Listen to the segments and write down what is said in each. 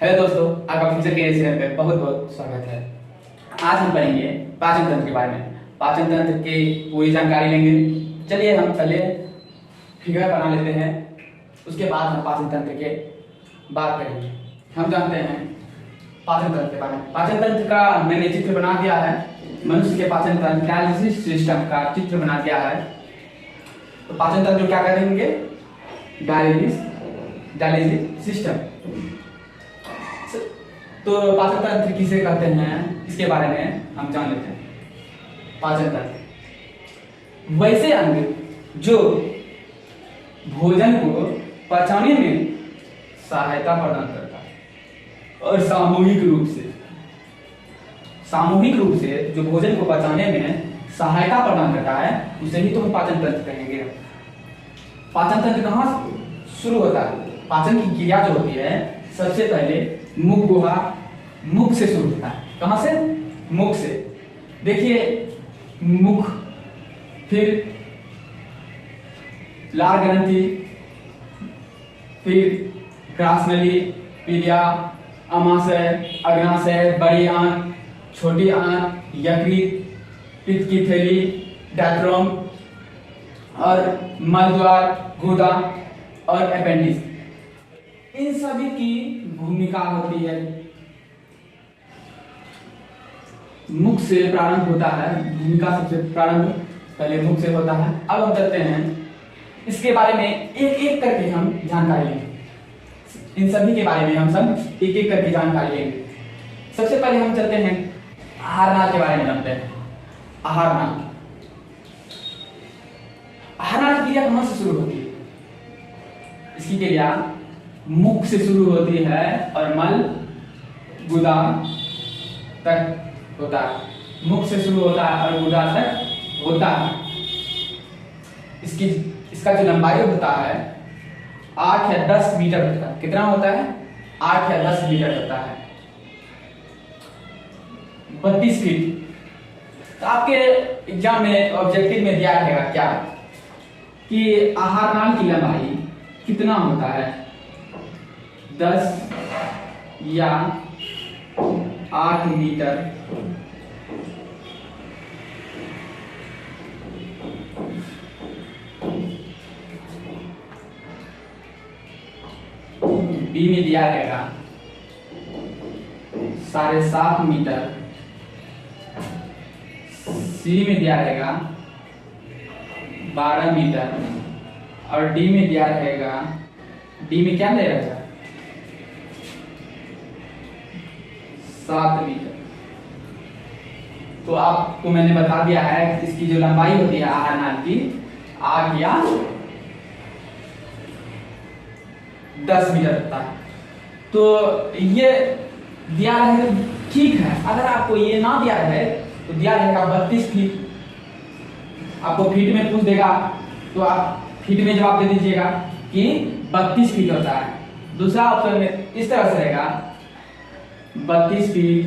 Hello दोस्तों, आपका future के चैनल पे बहुत बहुत स्वागत है। आज हम पढ़ेंगे पाचन तंत्र के बारे में। पाचन तंत्र की पूरी जानकारी लेंगे। चलिए हम पहले फिगर बना लेते हैं, उसके बाद हम पाचन तंत्र के बात करेंगे। हम जानते हैं पाचन तंत्र के बारे में। पाचन तंत्र का मैंने चित्र बना दिया है। मनुष्य के पाचन तंत्र डायलिसिस सिस्टम का चित्र बना दिया है। तो पाचन तंत्र क्या करेंगे? Dialysis system. तो पाचन तंत्र किसे कहते हैं, इसके बारे में हम जान लेते हैं। पाचन तंत्र वैसे अंग जो भोजन को पचाने में सहायता प्रदान करता है और सामूहिक रूप से जो भोजन को पचाने में सहायता प्रदान करता है, उसे ही तो हम पाचन तंत्र कहेंगे। पाचन तंत्र कहाँ शुरू होता है? पाचन की क्रिया जो होती है सबसे पहले मुख गुहा, मुख से शुरू होता है। कहां से? मुख से। देखिए, मुख, फिर लार ग्रंथि, फिर ग्रासनली, पीलिया, अमाशय, अग्नाशय, बड़ी आंत, छोटी आंत, यकृत, पित्त की थैली, डायफ्राम और मलद्वार, गुदा और अपेंडिक्स। इन सभी की भूमिका होती है। मुख से प्रारंभ होता है, भूमिका सबसे प्रारंभ पहले मुख से होता है। अब हम चलते हैं, इसके बारे में एक एक करके हम जानकारी लेंगे। इन सभी के बारे में हम सब एक एक करके जानकारी लेंगे। सबसे पहले हम चलते हैं आहार नाल के बारे में जानते हैं। आहार नाल की क्रिया कहां से शुरू होती है? इसकी क्रिया मुख से शुरू होती है और मल गुदा तक होता है। मुख से शुरू होता है और गुदा तक होता है। इसका जो लंबाई होता है 8 या 10 मीटर होता है। कितना होता है? 8 या 10 मीटर होता है। 32 फीट। तो आपके एग्जाम में ऑब्जेक्टिव में दिया रहेगा क्या कि आहार नाल की लंबाई कितना होता है? 10 या 8 मीटर। बी में दिया रहेगा 7.5 मीटर। सी में दिया रहेगा 12 मीटर और डी में दिया रहेगा, डी में क्या दे रहेगा? 7 मीटर। तो आपको मैंने बता दिया है इसकी जो लंबाई होती है आहार नाल की, 8 या 10 मीटर होता है। तो ये दिया है, ठीक है। अगर आपको ये ना दिया है तो दिया रहेगा 32 फीट। आपको फीट में पूछ देगा तो आप फीट में जवाब दे दीजिएगा कि 32 फीट होता है। दूसरा ऑप्शन में इस तरह से रहेगा 32 feet,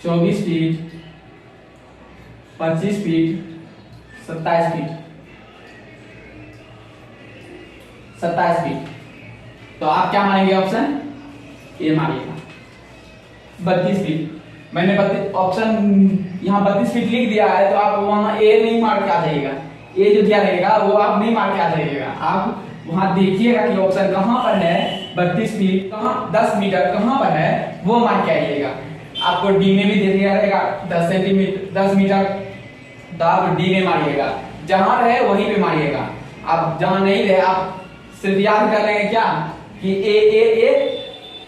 24 feet, 25 feet, 27 feet. 27 feet. तो आप क्या मानेंगे? ऑप्शन ए मानिएगा, 32 फीट। मैंने ऑप्शन यहाँ 32 फीट लिख दिया है, तो आप वहां ए नहीं मार के आ जाइएगा। ए जो दिया रहेगा वो आप नहीं मार के आ जाइएगा। आप वहां देखिएगा कि ऑप्शन कहां पर है, 32 फीट कहां, 10 मीटर कहां पर है, वो मार के आइएगा। आपको डी में भी दे दिया रहेगा 10 सेंटीमीटर, 10 मीटर, तो आप डी में मारिएगा। जहां रहे वहीं पे मारिएगा। आप जहां नहीं रहे आप सिर्फ याद कर लेंगे क्या कि ए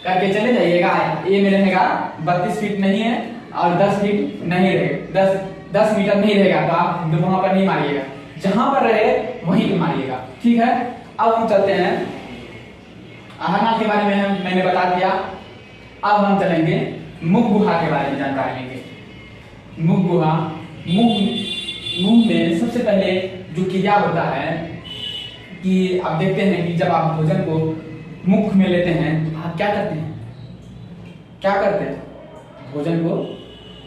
करके चले जाइएगा। ए में रहेगा 32 फीट नहीं है और 10 फीट नहीं रहेगा, 10 मीटर नहीं रहेगा, तो आप वहां पर नहीं मारिएगा। जहां पर रहे वहीं पे मारिएगा। ठीक है। अब हम चलते हैं आहार नाल के बारे में मैंने बता दिया। अब हम चलेंगे मुख गुहा के बारे में जानकारी लेंगे। मुख गुहा, मुंह में सबसे पहले जो क्रिया होता है कि आप देखते हैं कि जब आप भोजन को मुख में लेते हैं तो आप क्या करते हैं? भोजन को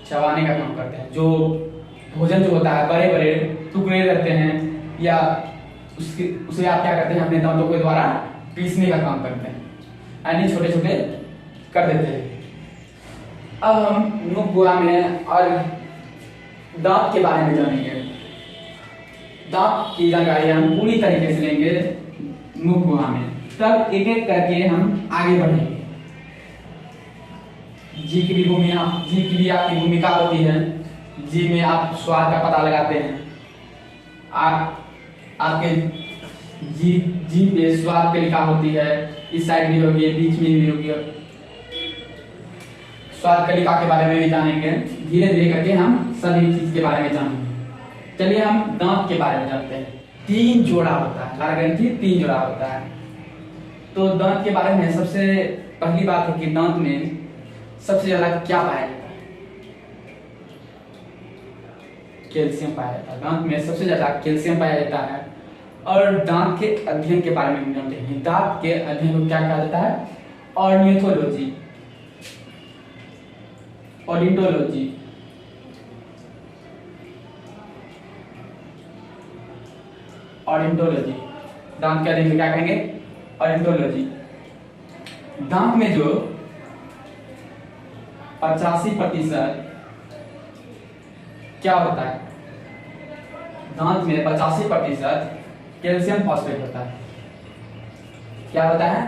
चबाने का काम करते हैं। जो भोजन जो होता है बड़े बड़े टुकड़े रहते हैं या उसे आप क्या करते हैं? अपने दांतों के द्वारा पीसने का काम करते हैं, यानी छोटे छोटे कर देते हैं। अब हम मुख गुहा में और दांत के बारे में जानेंगे। दांत की जानकारी हम पूरी तरीके से लेंगे मुख गुहा में, तब एक एक करके हम आगे बढ़ेंगे। जी की भी आपकी भूमिका होती है। जी में आप स्वाद का पता लगाते हैं। आपके जी पे स्वाद की लिखा होती है, इस साइड भी होगी, बीच में भी होगी। स्वाद कलिका के बारे में भी जानेंगे। धीरे धीरे करके हम सभी चीज के बारे में जानेंगे। चलिए हम दांत के बारे में जानते हैं। 3 जोड़ा होता है, लारग्रंथि 3 जोड़ा होता है। तो दांत के बारे में सबसे पहली बात है कि दांत में सबसे ज्यादा क्या पाया जाता है? कैल्शियम पाया जाता है। दांत में सबसे ज्यादा कैल्शियम पाया जाता है। और दांत के अध्ययन के बारे में हम जानते हैं। दांत के अध्ययन को क्या कहा जाता है? ऑर्निथोलॉजी, ऑडिटोलॉजी, ऑडिटोलॉजी। दांत के अध्ययन में क्या कहेंगे? ऑडिटोलॉजी। दांत में जो 85% क्या होता है? दांत में 85% कैल्शियम फॉस्फेट होता है। क्या होता है?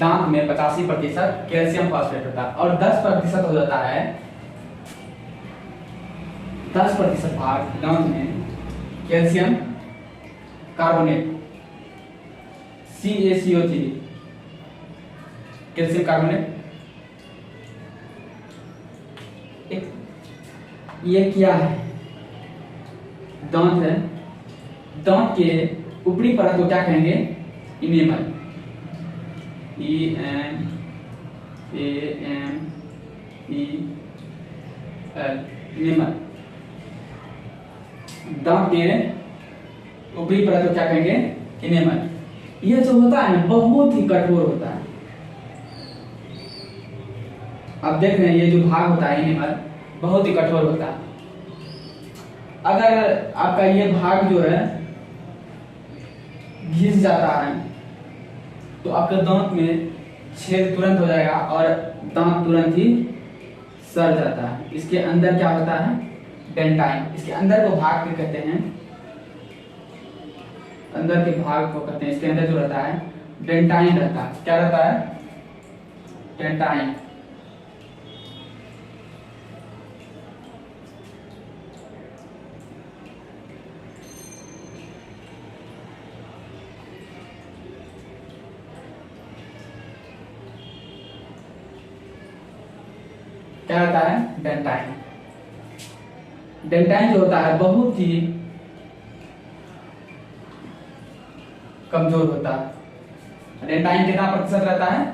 दांत में 85% कैल्शियम फॉस्फेट होता है। और 10% हो जाता है, 10% भाग दांत में calcium carbonate, CaCO3, calcium carbonate. ये क्या है? दांत है। दांत के ऊपरी परत को क्या कहेंगे? Enamel, ENAMEL, enamel. दांत के ऊपरी परत को क्या कहेंगे? इनेमल। यह जो होता है ना, बहुत ही कठोर होता है। आप देख रहे हैं, ये जो भाग होता है इनेमल, बहुत ही कठोर होता है। अगर आपका ये भाग जो है घिस जाता है तो आपके दांत में छेद तुरंत हो जाएगा और दांत तुरंत ही सड़ जाता है। इसके अंदर क्या होता है? डेंटाइन। इसके अंदर को भाग को कहते हैं, अंदर के भाग को कहते हैं। इसके अंदर जो रहता है डेंटाइन रहता है। क्या रहता है? डेंटाइन। क्या होता है? डेंटाइन। डेंटाइन जो होता है बहुत ही कमजोर होता है। डेंटाइन कितना प्रतिशत रहता है?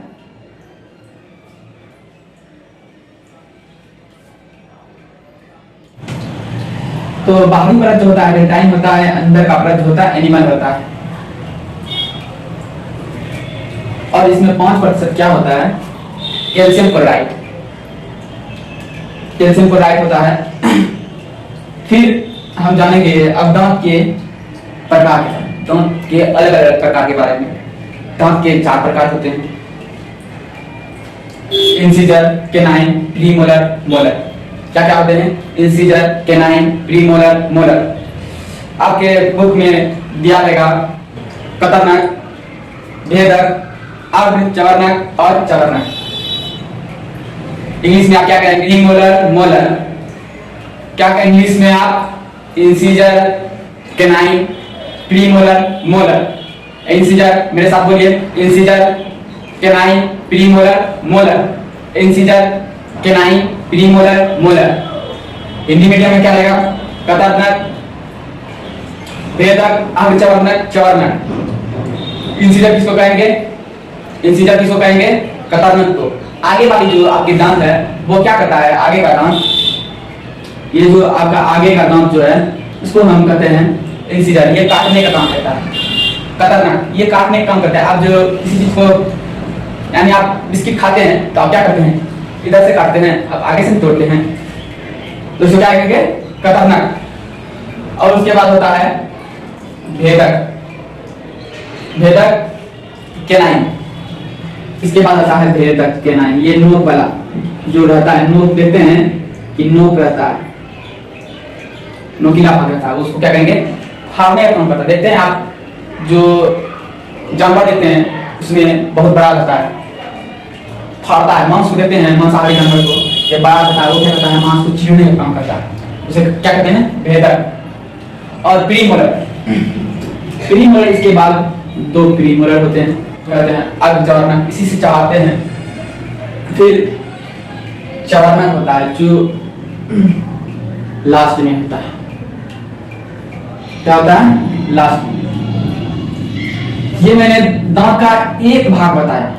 तो बाहरी परत जो होता है डेंटाइन होता है, अंदर का परत जो होता है एनिमल होता है। और इसमें 5% क्या होता है? Calcium chloride. कैल्शियम क्लोराइड होता है। फिर हम जानेंगे अब दांत के प्रकार के, दांत के अलग अलग प्रकार के बारे में। दांत के 4 प्रकार होते हैं: इंसिजर, केनाइन, प्रीमोलर, मोलर। क्या क्या होते हैं? Incisor, canine, premolar, molar. आपके बुक में दिया रहेगा कतरनक, भेदक, अर्ध चवर्णक और चवर्णक। इंग्लिश में आप क्या कहेंगे? Premolar, molar. क्या कहेंगे इंग्लिश में आप? Incisor, canine, premolar, molar. Incisor, मेरे साथ बोलिए, incisor, canine, premolar, molar. Incisor, canine, premolar, molar. Hindi medium में क्या रहेगा? कतरनक, भेदक, अर्धचवर्णक, चवर्णक। इंसिजर किसको कहेंगे? इंसिजर किसको कहेंगे? कतरनक को। आगे वाली जो आपकी दांत है वो क्या करता है? आगे का दांत, ये जो आपका आगे का दांत जो है इसको हम कहते हैं इंसिजर। ये काटने का काम करता है। कतरनक ये काटने का काम करता है। आप जो किसी चीज को, यानी आप बिस्किट खाते हैं तो आप क्या करते हैं? इधर से काटते हैं, आप आगे से तोड़ते हैं, तो इसको क्या कहेंगे? कतरनक। और उसके बाद होता है भेदक। भेदक, केनाइन। इसके बाद आता है भेदक कैनाइन, ये नोक वाला जो रहता है, नोक देखते हैं कि नोक रहता है, नोकीला भाग रहता है, उसको क्या कहेंगे, फाड़ने का काम करता है। देखते हैं आप जो जानवर देखते हैं उसमें बहुत बड़ा रहता है, फाड़ता है, मांस को देते हैं, मांसाहारी जानवर को, ये बड़ा रहता है, वो क्या करता है, मांस को चीरने का काम करता है, उसे क्या कहते हैं, भेदक। और प्रीमोलर, प्रीमोलर इसके बाद दो प्रीमोलर होते हैं, कहते हैं अग चवर्णक, इसी से चबाते हैं। फिर चवर्णक होता है जो लास्ट में होता है, क्या होता है, लास्ट में। ये मैंने दांत का एक भाग बताया,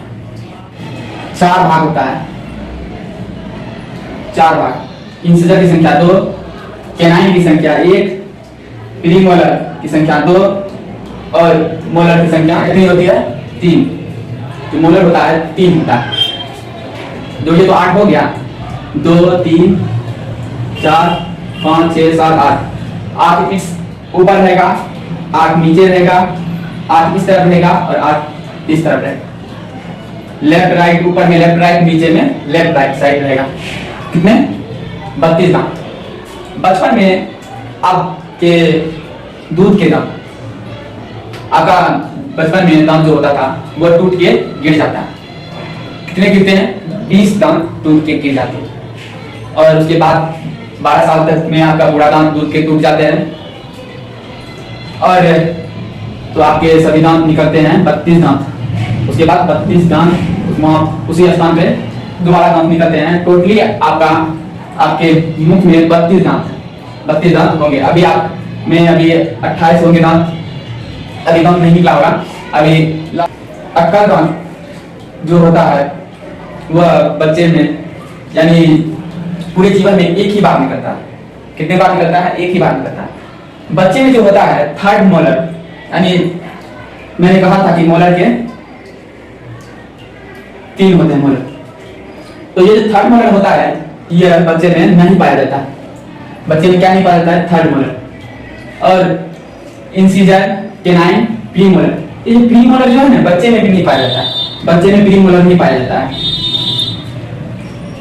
4 भाग होता है, 4 भाग। इंसिजर की संख्या 2, कैनाइन की संख्या 1, प्रीमोलर की संख्या 2 और मोलर की संख्या कितनी होती है, 3। जो मोलर होता है 3 होता है। जो ये तो 8 हो गया, 2 3 4 5 6 7 8। 8 इस ऊपर रहेगा, 8 नीचे रहेगा, 8 इस तरफ रहेगा और 8 इस तरफ रहेगा। लेफ्ट राइट, ऊपर में लेफ्ट राइट, नीचे में लेफ्ट राइट साइड रहेगा। कितने, 32 दांत। बचपन में आपके दूध के दांत, आपका बचपन में दांत जो होता था वो टूट के गिर जाता है। कितने गिरते हैं, 20 दांत टूट के गिर जाते हैं। और उसके बाद 12 साल तक में आपका पूरा दांत टूट के टूट जाते हैं और तो आपके सभी दांत निकलते हैं 32 दांत। उसके बाद 32 दांत उसी स्थान पे दोबारा दांत निकलते हैं। टोटली आपके मुख में 32 दांत होंगे। अभी आप में अभी 28 होंगे दांत, अभी दांत नहीं निकला होगा। अभी अक्कल दांत जो होता है वह बच्चे में यानी पूरे जीवन में एक ही बार निकलता है। कितने बार निकलता है, एक ही बार निकलता है। बच्चे में जो होता है थर्ड मोलर, यानी मैंने कहा था कि मोलर के 3 होते हैं मोलर, तो ये जो थर्ड मोलर होता है यह बच्चे में नहीं पाया जाता है। बच्चे में क्या नहीं पाया जाता है, थर्ड मोलर। और इंसिजर, कैनाइन, प्रीमोलर, ये जो प्रीमोलर जो है ना बच्चे में भी नहीं पाया जाता है। बच्चे में प्रीमोलर नहीं पाया जाता है।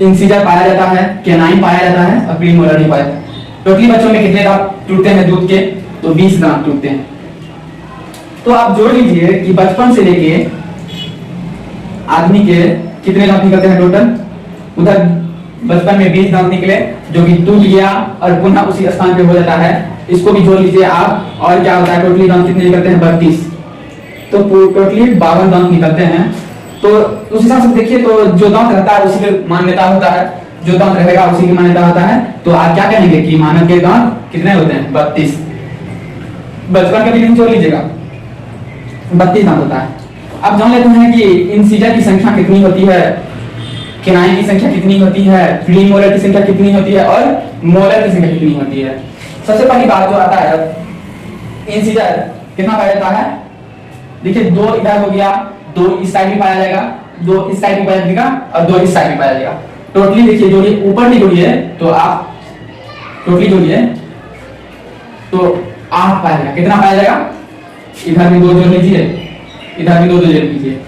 इंसिजर पाया जाता है, कैनाइन पाया जाता है और प्रीमोलर नहीं पाया जाता है। टोटली बच्चों में कितने दांत टूटते हैं दूध के, तो 20 दांत टूटते हैं। तो आप जोड़ लीजिए कि बचपन से लेके आदमी के कितने दांत निकलते हैं टोटल। उधर बचपन में 20 दांत निकले जो कि टूट गया और पुनः उसी स्थान पे हो जाता है। इसको भी जोड़ लीजिए आप, और क्या होता है, टोटली दांत कितने निकलते हैं, 32। तो टोटली 52 दांत निकलते हैं। तो उस हिसाब से देखिए, तो जो दांत रहता है उसी की मान्यता होता है, जो दांत रहेगा उसी की मान्यता होता है। तो आप क्या कहेंगे कि मानव के दांत कितने होते हैं, 32। बचपन का भी जोड़ लीजिएगा, 32 दांत होता है। अब जान लेते हैं कि इंसिजर की संख्या कितनी होती है, कैनाइन की संख्या कितनी होती है, प्रीमोलर की संख्या कितनी होती है और मोलर की संख्या कितनी होती है। सबसे पहली बात जो आता है, इंसिजर कितना पाया जाता है, देखिए 2 इधर हो गया, 2 इस साइड में पाया जाएगा, 2 इस साइड में पाया जाएगा और 2 इस साइड में पाया जाएगा। टोटली देखिए जोड़िए, ऊपर की जोड़िए तो आप टोटली जोड़िए तो 8 पाया जाएगा। कितना पाया जाएगा, इधर भी 2 जोड़ लीजिए, इधर भी 2 जोड़ लीजिए,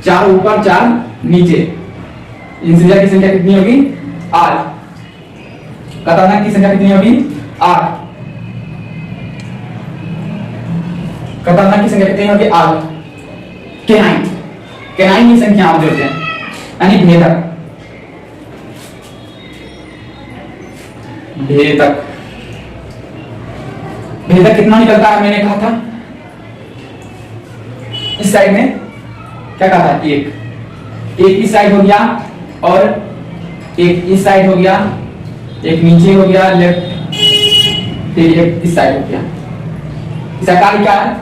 4 ऊपर 4 नीचे। इंसिजर की संख्या कितनी होगी, 8। कतारनाक की संख्या कितनी होगी, 8। कतारनाक की संख्या कितनी होगी, 8। कैनाइन की संख्या आप जोड़ते हैं, यानी भेदक कितना निकलता है, मैंने कहा था इस साइड में क्या कहा था, एक इस साइड हो गया और एक इस साइड हो गया, एक नीचे हो गया लेफ्ट, फिर एक इस साइड हो गया। इसका कार्य क्या है,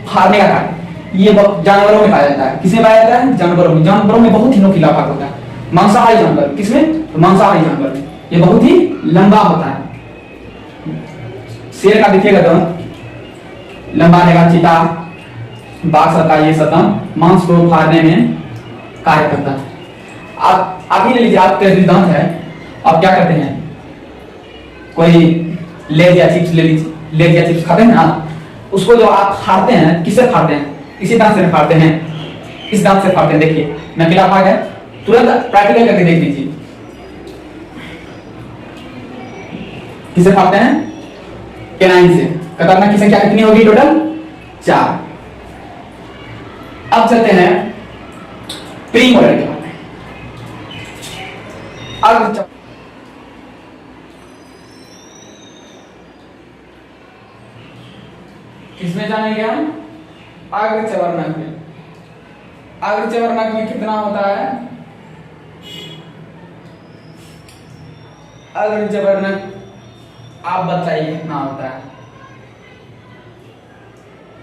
फाड़ने का कार्य। ये जानवरों में पाया जाता है। किसमें पाया जाता है, जानवरों में। जानवरों में बहुत ही नोकीला भाग होता है, मांसाहारी जानवर। किसमें, मांसाहारी जानवर में ये बहुत ही लंबा होता है। शेर का देखिएगा तो लंबा रहेगा, चीता, बाघ सबका ये सब मांस को फाड़ने में कार्य करता है। आप आगे ले लीजिए, आपके दांत है, आप क्या करते हैं, कोई लेज या चिप्स ले लीजिए, लेज या चिप्स खाते हैं ना, उसको जो आप फाड़ते हैं, किससे फाड़ते हैं, इसी तरह से फाड़ते हैं। इस दांत से फाड़ते हैं। देखिए नकेला भाग है, तुरंत प्रैक्टिकल करके देख लीजिए। किसे फाड़ते हैं? कैनाइन से। कतरना की संख्या कितनी होगी टोटल? 4। अब चलते हैं प्रीमोलर के बारे में। अब किसमें जानेंगे हम? अग्रचवर्णक में। अग्रचवर्णक में कितना होता है? अग्रचवर्णक आप बताइए कितना होता है?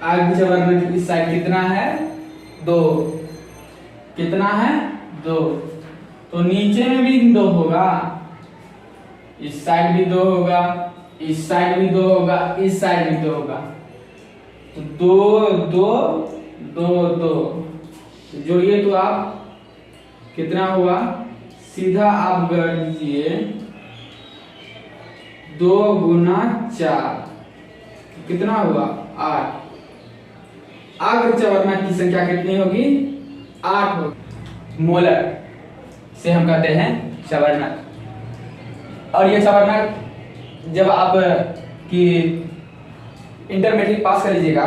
अग्रचवर्णक इस साइड कितना है? 2। कितना है? 2। तो नीचे में भी 2 होगा, इस साइड भी 2 होगा, इस साइड भी 2 होगा, इस साइड भी 2 होगा। तो 2 2 2 2 जोड़िए तो आप कितना हुआ? सीधा आप कर लीजिए 2 गुना 4 कितना हुआ? 8। अग्रचवर्णक की संख्या कितनी होगी? 8 होगी। मोलर से हम कहते हैं चवर्णक। और ये चवर्णक जब आप की इंटरमीडिएट पास कर लीजिएगा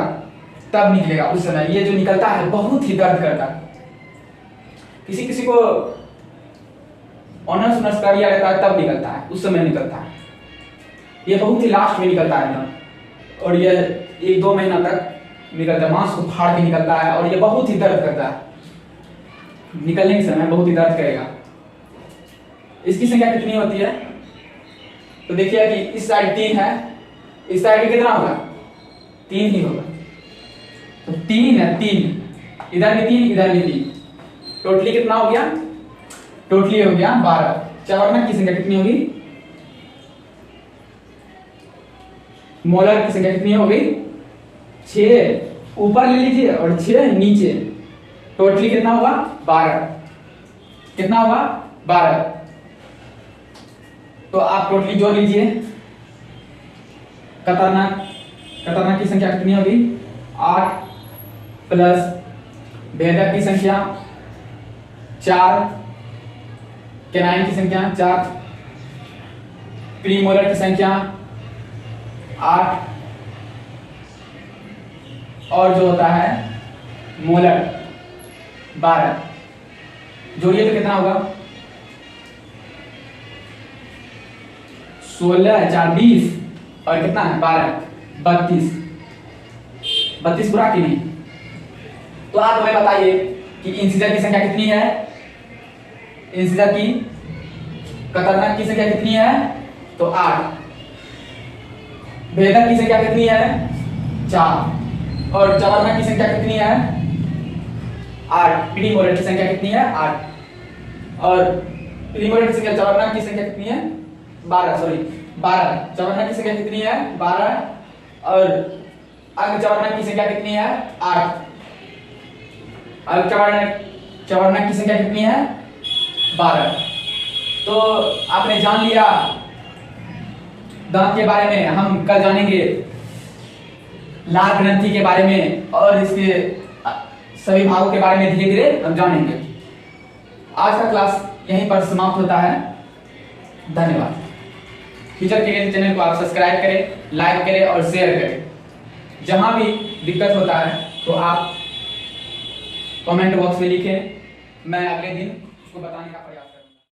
तब निकलेगा। उस समय ये जो निकलता है बहुत ही दर्द करता है। किसी किसी को ऑनर्स नर्स कर लिया रहता है तब निकलता है, उस समय निकलता है। ये बहुत ही लास्ट में निकलता है ना, और ये 1-2 महीना तक निकलता है, मांस को फाड़ के निकलता है और ये बहुत ही दर्द करता है। निकलने के समय बहुत ही दर्द करेगा। इसकी संख्या कितनी होती है? तो देखिए कि इस साइड 3 है, इस साइड कितना होगा? 3 ही होगा। तो 3 है, 3 इधर भी 3 इधर भी 3, टोटली कितना हो गया? टोटली हो गया 12। चवर्णक की संख्या कितनी होगी? मोलर की संख्या कितनी होगी? 6 ऊपर ले लीजिए और 6 नीचे, टोटली कितना होगा? 12। कितना होगा? 12। तो आप टोटली जोड़ लीजिए। कतरनाक की संख्या कितनी होगी? 8 प्लस भेदक की संख्या 4, कैनाइन की संख्या 4, प्रीमोलर की संख्या 8, और जो होता है मोलर 12। जोड़िए तो कितना होगा? 16 4 20 और कितना है? 12 32। 32 पूरा कि नहीं? तो आप हमें बताइए कि इंसिजर की संख्या कितनी है? इंसिजर की कतरनाक की संख्या कितनी है? तो 8। भेदक की संख्या कितनी है? 4। और चवर्णक की संख्या कितनी है? 8। प्रीमोलर की संख्या कितनी है? 8। और प्रीमोलर की संख्या, चवर्णक की संख्या कितनी है? 12। सॉरी 12। चवर्णक की संख्या कितनी है? 12। और अर्धचवर्णक की संख्या कितनी है? 8। चवर्णक की संख्या कितनी है? 12। तो आपने जान लिया दांत के बारे में। हम कल जानेंगे लार ग्रंथि के बारे में और इसके सभी भागों के बारे में धीरे धीरे हम जानेंगे। आज का क्लास यहीं पर समाप्त होता है। धन्यवाद। फ्यूचर के लिए चैनल को आप सब्सक्राइब करें, लाइक करें और शेयर करें। जहां भी दिक्कत होता है तो आप कमेंट बॉक्स में लिखें, मैं अगले दिन उसको बताने का प्रयास करूंगा।